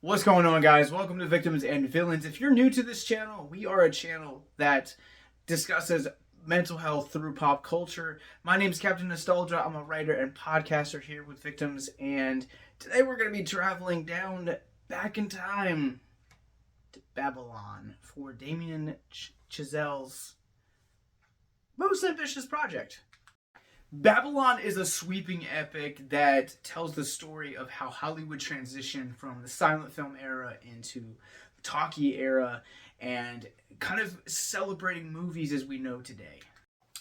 What's going on, guys? Welcome to Victims and Villains. If you're new to this channel, we are a channel that discusses mental health through pop culture. My name is Captain Nostalgia. I'm a writer and podcaster here with Victims, and today we're going to be traveling back in time to Babylon for Damien Chazelle's most ambitious project. Babylon is a sweeping epic that tells the story of how Hollywood transitioned from the silent film era into the talkie era and kind of celebrating movies as we know today.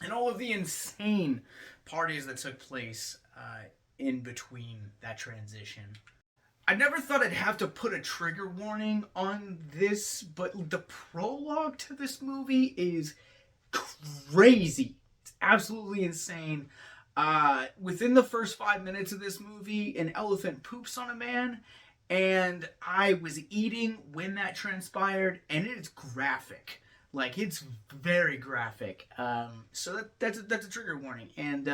And all of the insane parties that took place in between that transition. I never thought I'd have to put a trigger warning on this, but the prologue to this movie is crazy. Absolutely insane. Within the first 5 minutes of this movie, an elephant poops on a man, and I was eating when that transpired, and it's graphic. Like, it's very graphic. So that's a trigger warning. And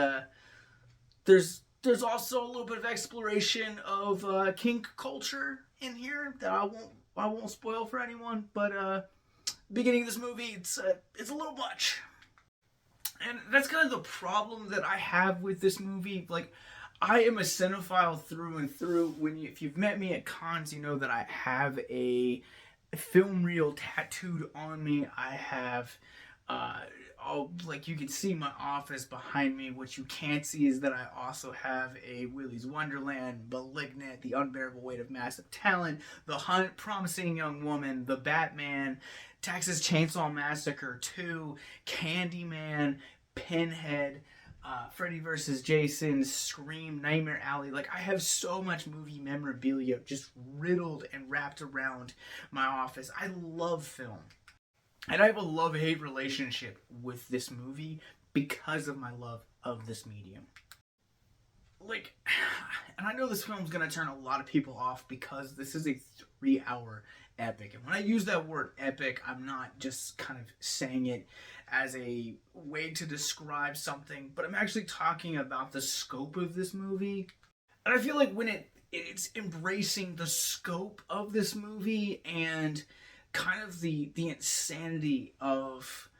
there's also a little bit of exploration of kink culture in here that I won't spoil for anyone. But beginning of this movie, it's a little much. And that's kind of the problem that I have with this movie. Like, I am a cinephile through and through. If you've met me at cons, you know that I have a film reel tattooed on me. I have, like, you can see my office behind me. What you can't see is that I also have a Willy's Wonderland, Malignant, The Unbearable Weight of Massive Talent, The Hunt, Promising Young Woman, The Batman, Texas Chainsaw Massacre 2, Candyman, Pinhead, Freddy vs. Jason, Scream, Nightmare Alley. Like, I have so much movie memorabilia just riddled and wrapped around my office. I love film. And I have a love-hate relationship with this movie because of my love of this medium. Like, and I know this film's going to turn a lot of people off because this is a 3-hour epic. And when I use that word epic, I'm not just kind of saying it as a way to describe something, but I'm actually talking about the scope of this movie. And I feel like when it's embracing the scope of this movie and kind of the insanity of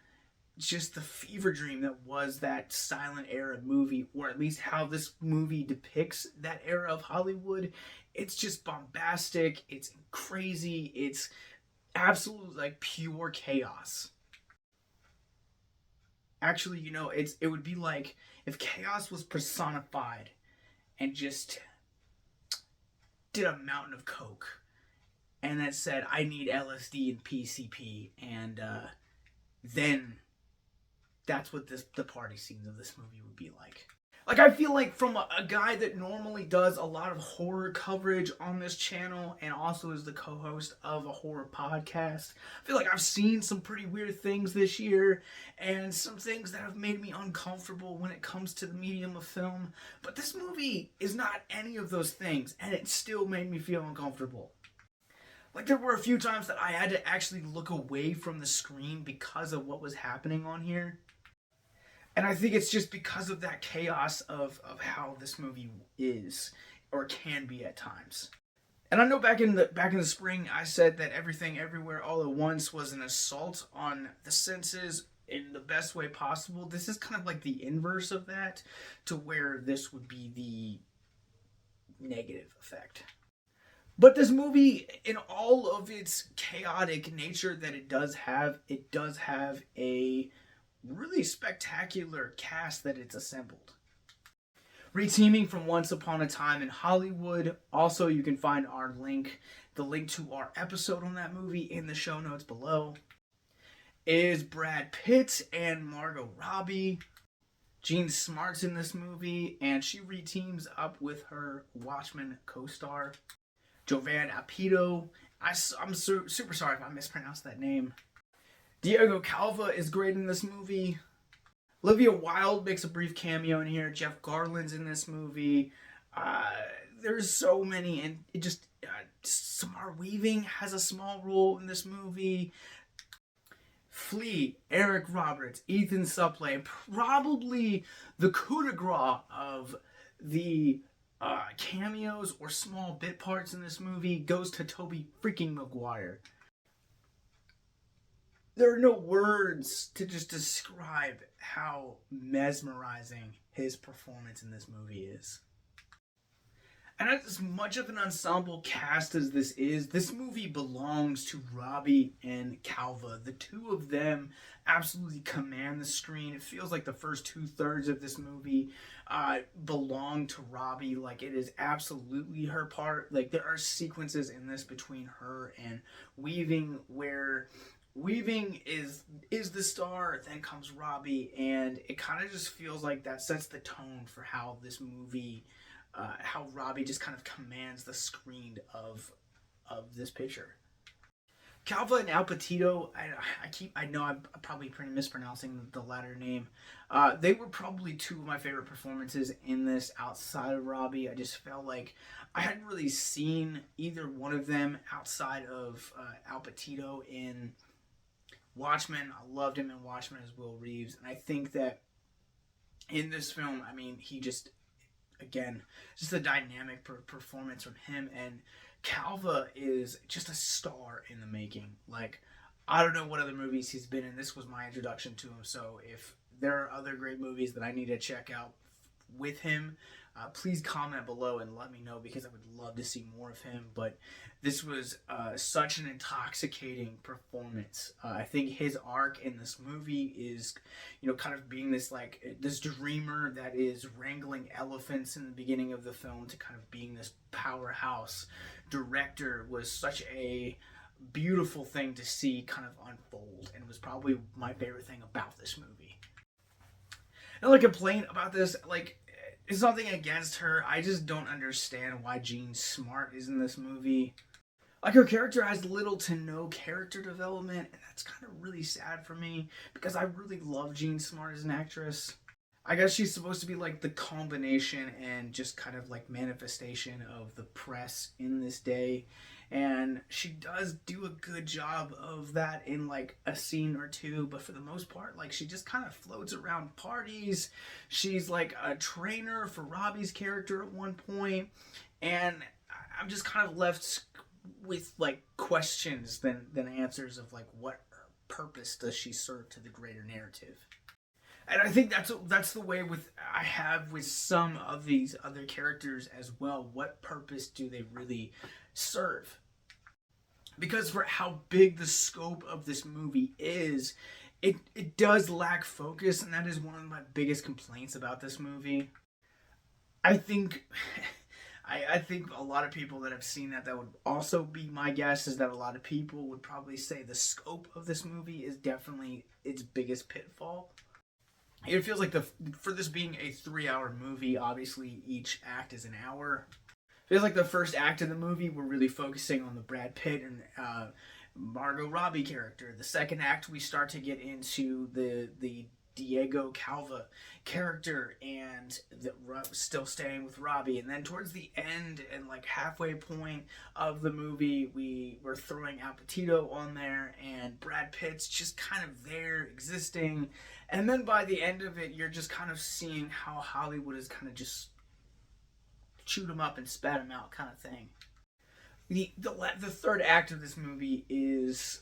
just the fever dream that was that silent era movie, or at least how this movie depicts that era of Hollywood. It's just bombastic, it's crazy, it's absolute, like, pure chaos. Actually, it would be like if chaos was personified and just did a mountain of coke and then said, I need LSD and PCP, and then that's what the party scenes of this movie would be like. Like, I feel like from a guy that normally does a lot of horror coverage on this channel and also is the co-host of a horror podcast, I feel like I've seen some pretty weird things this year and some things that have made me uncomfortable when it comes to the medium of film. But this movie is not any of those things, and it still made me feel uncomfortable. Like, there were a few times that I had to actually look away from the screen because of what was happening on here. And I think it's just because of that chaos of how this movie is, or can be at times. And I know back in the spring I said that Everything Everywhere All at Once was an assault on the senses in the best way possible. This is kind of like the inverse of that, to where this would be the negative effect. But this movie, in all of its chaotic nature that it does have a really spectacular cast that it's assembled. Reteaming from Once Upon a Time in Hollywood. Also, you can find the link to our episode on that movie in the show notes below. Is Brad Pitt and Margot Robbie. Jean Smart's in this movie, and she reteams up with her Watchmen co-star, Jovan Adepo. I'm super sorry if I mispronounced that name. Diego Calva is great in this movie. Olivia Wilde makes a brief cameo in here. Jeff Garland's in this movie. There's so many, and it just Samara Weaving has a small role in this movie. Flea, Eric Roberts, Ethan Suplee, probably the coup de grace of the cameos or small bit parts in this movie goes to Tobey freaking Maguire. There are no words to just describe how mesmerizing his performance in this movie is. And as much of an ensemble cast as this movie belongs to Robbie and Calva. The two of them absolutely command the screen. It feels like the first 2/3 of this movie belong to Robbie. Like, it is absolutely her part. Like, there are sequences in this between her and Weaving where Weaving is the star, then comes Robbie, and it kind of just feels like that sets the tone for how this movie, how Robbie just kind of commands the screen of this picture. Calva and Adepo, I know I'm probably mispronouncing the latter name. They were probably two of my favorite performances in this outside of Robbie. I just felt like I hadn't really seen either one of them outside of Adepo in Watchmen. I loved him in Watchmen as Will Reeves, and I think that in this film, I mean, he just, again, just a dynamic performance from him. And Calva is just a star in the making. Like, I don't know what other movies he's been in. This was my introduction to him. So if there are other great movies that I need to check out with him, please comment below and let me know, because I would love to see more of him. But this was such an intoxicating performance. I think his arc in this movie is, kind of being this dreamer that is wrangling elephants in the beginning of the film to kind of being this powerhouse director was such a beautiful thing to see kind of unfold, and was probably my favorite thing about this movie. And complaint about this, it's nothing against her. I just don't understand why Jean Smart is in this movie. Her character has little to no character development, and that's kind of really sad for me, because I really love Jean Smart as an actress. I guess she's supposed to be the combination and just kind of manifestation of the press in this day. And she does do a good job of that in a scene or two, but for the most part, she just kind of floats around parties. She's a trainer for Robbie's character at one point, and I'm just kind of left with questions than answers of what purpose does she serve to the greater narrative. And I think that's the way I have with some of these other characters as well. What purpose do they really serve? Because for how big the scope of this movie is, it does lack focus, and that is one of my biggest complaints about this movie. I think a lot of people that have seen that would also be my guess, is that a lot of people would probably say the scope of this movie is definitely its biggest pitfall. It feels like for this being a 3-hour movie, obviously each act is an hour. It feels like the first act of the movie, we're really focusing on the Brad Pitt and Margot Robbie character. The second act, we start to get into the Diego Calva character, and still staying with Robbie. And then towards the end and halfway point of the movie, we're throwing Adepo on there, and Brad Pitt's just kind of there existing. And then by the end of it, you're just kind of seeing how Hollywood is kind of just chewed him up and spat him out kind of thing. The third act of this movie is,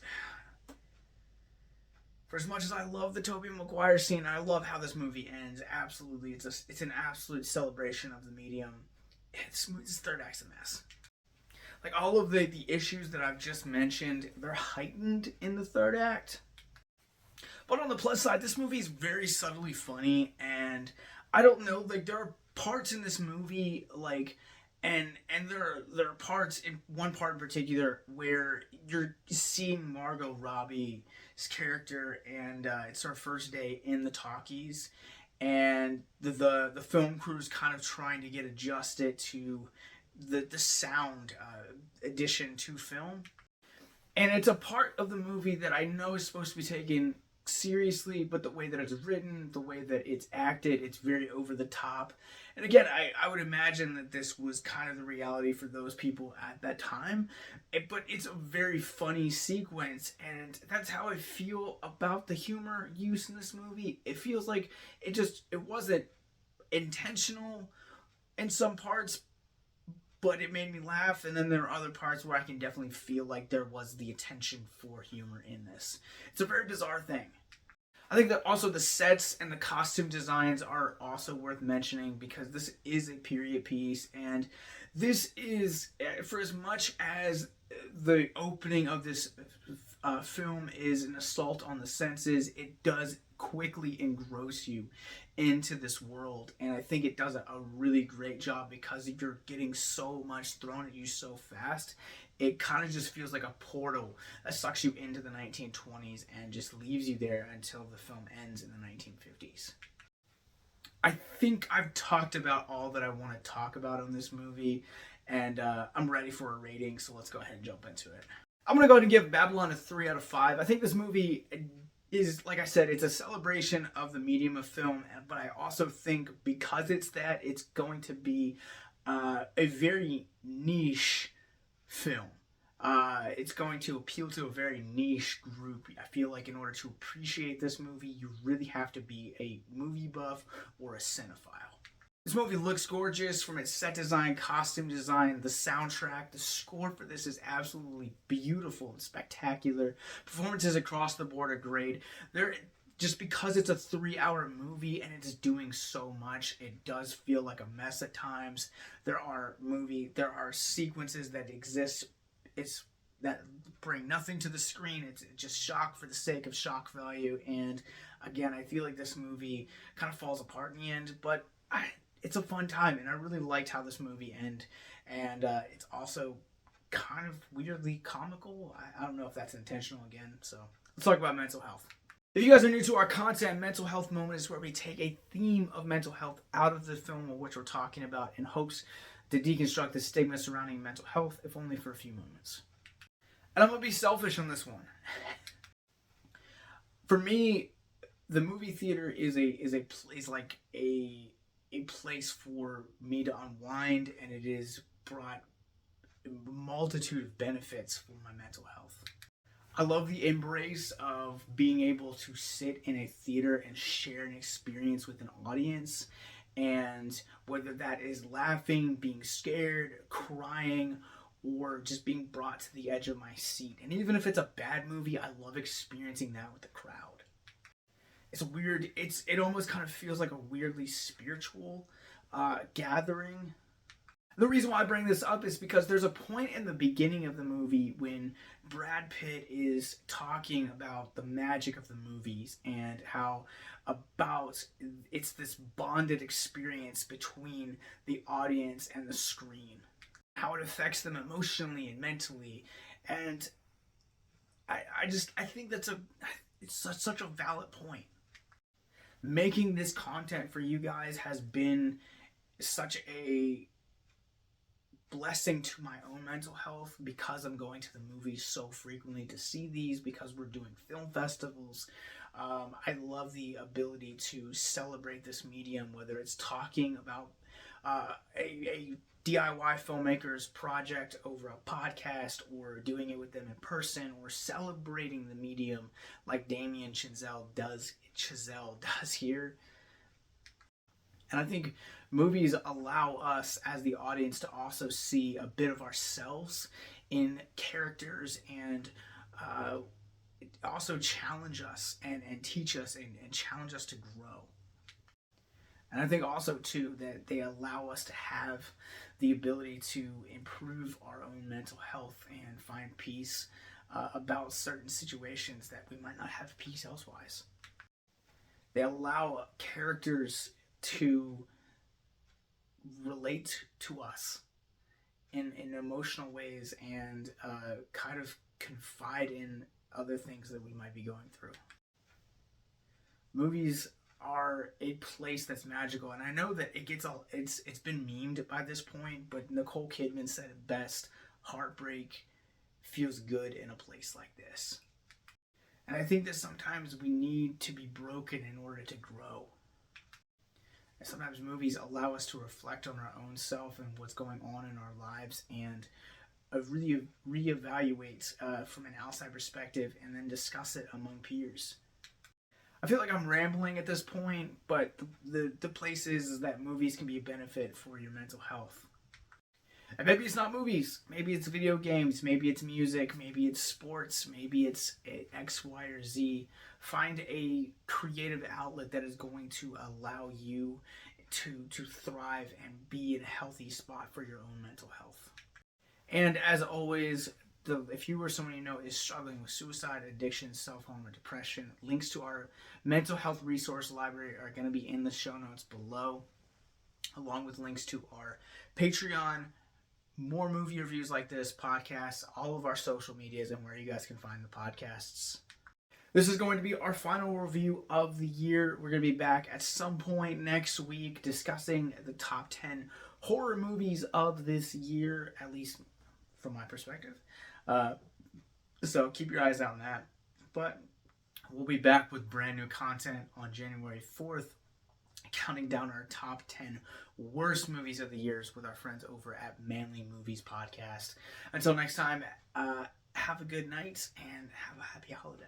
for as much as I love the Tobey Maguire scene, I love how this movie ends. Absolutely, it's an absolute celebration of the medium. This third act's a mess. All of the issues that I've just mentioned, they're heightened in the third act. But on the plus side, this movie is very subtly funny, and I don't know, there are parts in this movie, and there are parts, in one part in particular, where you're seeing Margot Robbie's character, and it's her first day in the talkies, and the film crew's kind of trying to get adjusted to the sound addition to film. And it's a part of the movie that I know is supposed to be taken seriously, but the way that it's written, the way that it's acted, it's very over the top. And again, I would imagine that this was kind of the reality for those people at that time. But it's a very funny sequence, and that's how I feel about the humor use in this movie. It feels like it wasn't intentional in some parts, but it made me laugh. And then there are other parts where I can definitely feel like there was the attention for humor in this. It's a very bizarre thing. I think that also the sets and the costume designs are also worth mentioning, because this is a period piece, and this is, for as much as the opening of this film is an assault on the senses, it does quickly engross you into this world, and I think it does a really great job, because you're getting so much thrown at you so fast. It kind of just feels like a portal that sucks you into the 1920s and just leaves you there until the film ends in the 1950s. I think I've talked about all that I want to talk about on this movie, and I'm ready for a rating, so let's go ahead and jump into it. I'm going to go ahead and give Babylon a 3 out of 5. I think this movie is, like I said, it's a celebration of the medium of film, but I also think because it's that, it's going to be a very niche film. It's going to appeal to a very niche group. I feel like in order to appreciate this movie, you really have to be a movie buff or a cinephile. This movie looks gorgeous, from its set design, costume design, the soundtrack. The score for this is absolutely beautiful and spectacular. Performances across the board are great. Just because it's a 3-hour movie and it's doing so much, it does feel like a mess at times. There are sequences that exist that bring nothing to the screen. It's just shock for the sake of shock value. And again, I feel like this movie kind of falls apart in the end, but it's a fun time, and I really liked how this movie ended. And it's also kind of weirdly comical. I don't know if that's intentional again. So let's talk about mental health. If you guys are new to our content, Mental Health Moment is where we take a theme of mental health out of the film of which we're talking about, in hopes to deconstruct the stigma surrounding mental health, if only for a few moments. And I'm going to be selfish on this one. For me, the movie theater is a place for me to unwind, and it has brought a multitude of benefits for my mental health. I love the embrace of being able to sit in a theater and share an experience with an audience, and whether that is laughing, being scared, crying, or just being brought to the edge of my seat. And even if it's a bad movie, I love experiencing that with the crowd. It's weird. It almost kind of feels like a weirdly spiritual gathering. The reason why I bring this up is because there's a point in the beginning of the movie when Brad Pitt is talking about the magic of the movies and how it's this bonded experience between the audience and the screen, how it affects them emotionally and mentally. And I think it's such a valid point. Making this content for you guys has been such a blessing to my own mental health, because I'm going to the movies so frequently to see these, because we're doing film festivals. I love the ability to celebrate this medium, whether it's talking about a DIY filmmaker's project over a podcast, or doing it with them in person, or celebrating the medium like Damien Chazelle does here. And I think movies allow us as the audience to also see a bit of ourselves in characters, and also challenge us and teach us and challenge us to grow. And I think also too that they allow us to have the ability to improve our own mental health and find peace about certain situations that we might not have peace elsewise. They allow characters to relate to us in emotional ways, and kind of confide in other things that we might be going through. Movies are a place that's magical, and I know that it's been memed by this point, but Nicole Kidman said it best: heartbreak feels good in a place like this. And I think that sometimes we need to be broken in order to grow. And sometimes movies allow us to reflect on our own self and what's going on in our lives, and really reevaluate from an outside perspective, and then discuss it among peers. I feel like I'm rambling at this point, but the place is that movies can be a benefit for your mental health. And maybe it's not movies. Maybe it's video games. Maybe it's music. Maybe it's sports. Maybe it's X, Y, or Z. Find a creative outlet that is going to allow you to thrive and be in a healthy spot for your own mental health. And as always, if you or someone you know is struggling with suicide, addiction, self-harm, or depression, links to our mental health resource library are going to be in the show notes below, along with links to our Patreon, more movie reviews like this, podcasts, all of our social medias, and where you guys can find the podcasts. This is going to be our final review of the year. We're going to be back at some point next week discussing the top 10 horror movies of this year, at least from my perspective. So keep your eyes out on that. But we'll be back with brand new content on January 4th, counting down our top 10 worst movies of the years with our friends over at Manly Movies Podcast. Until next time, have a good night and have a happy holiday.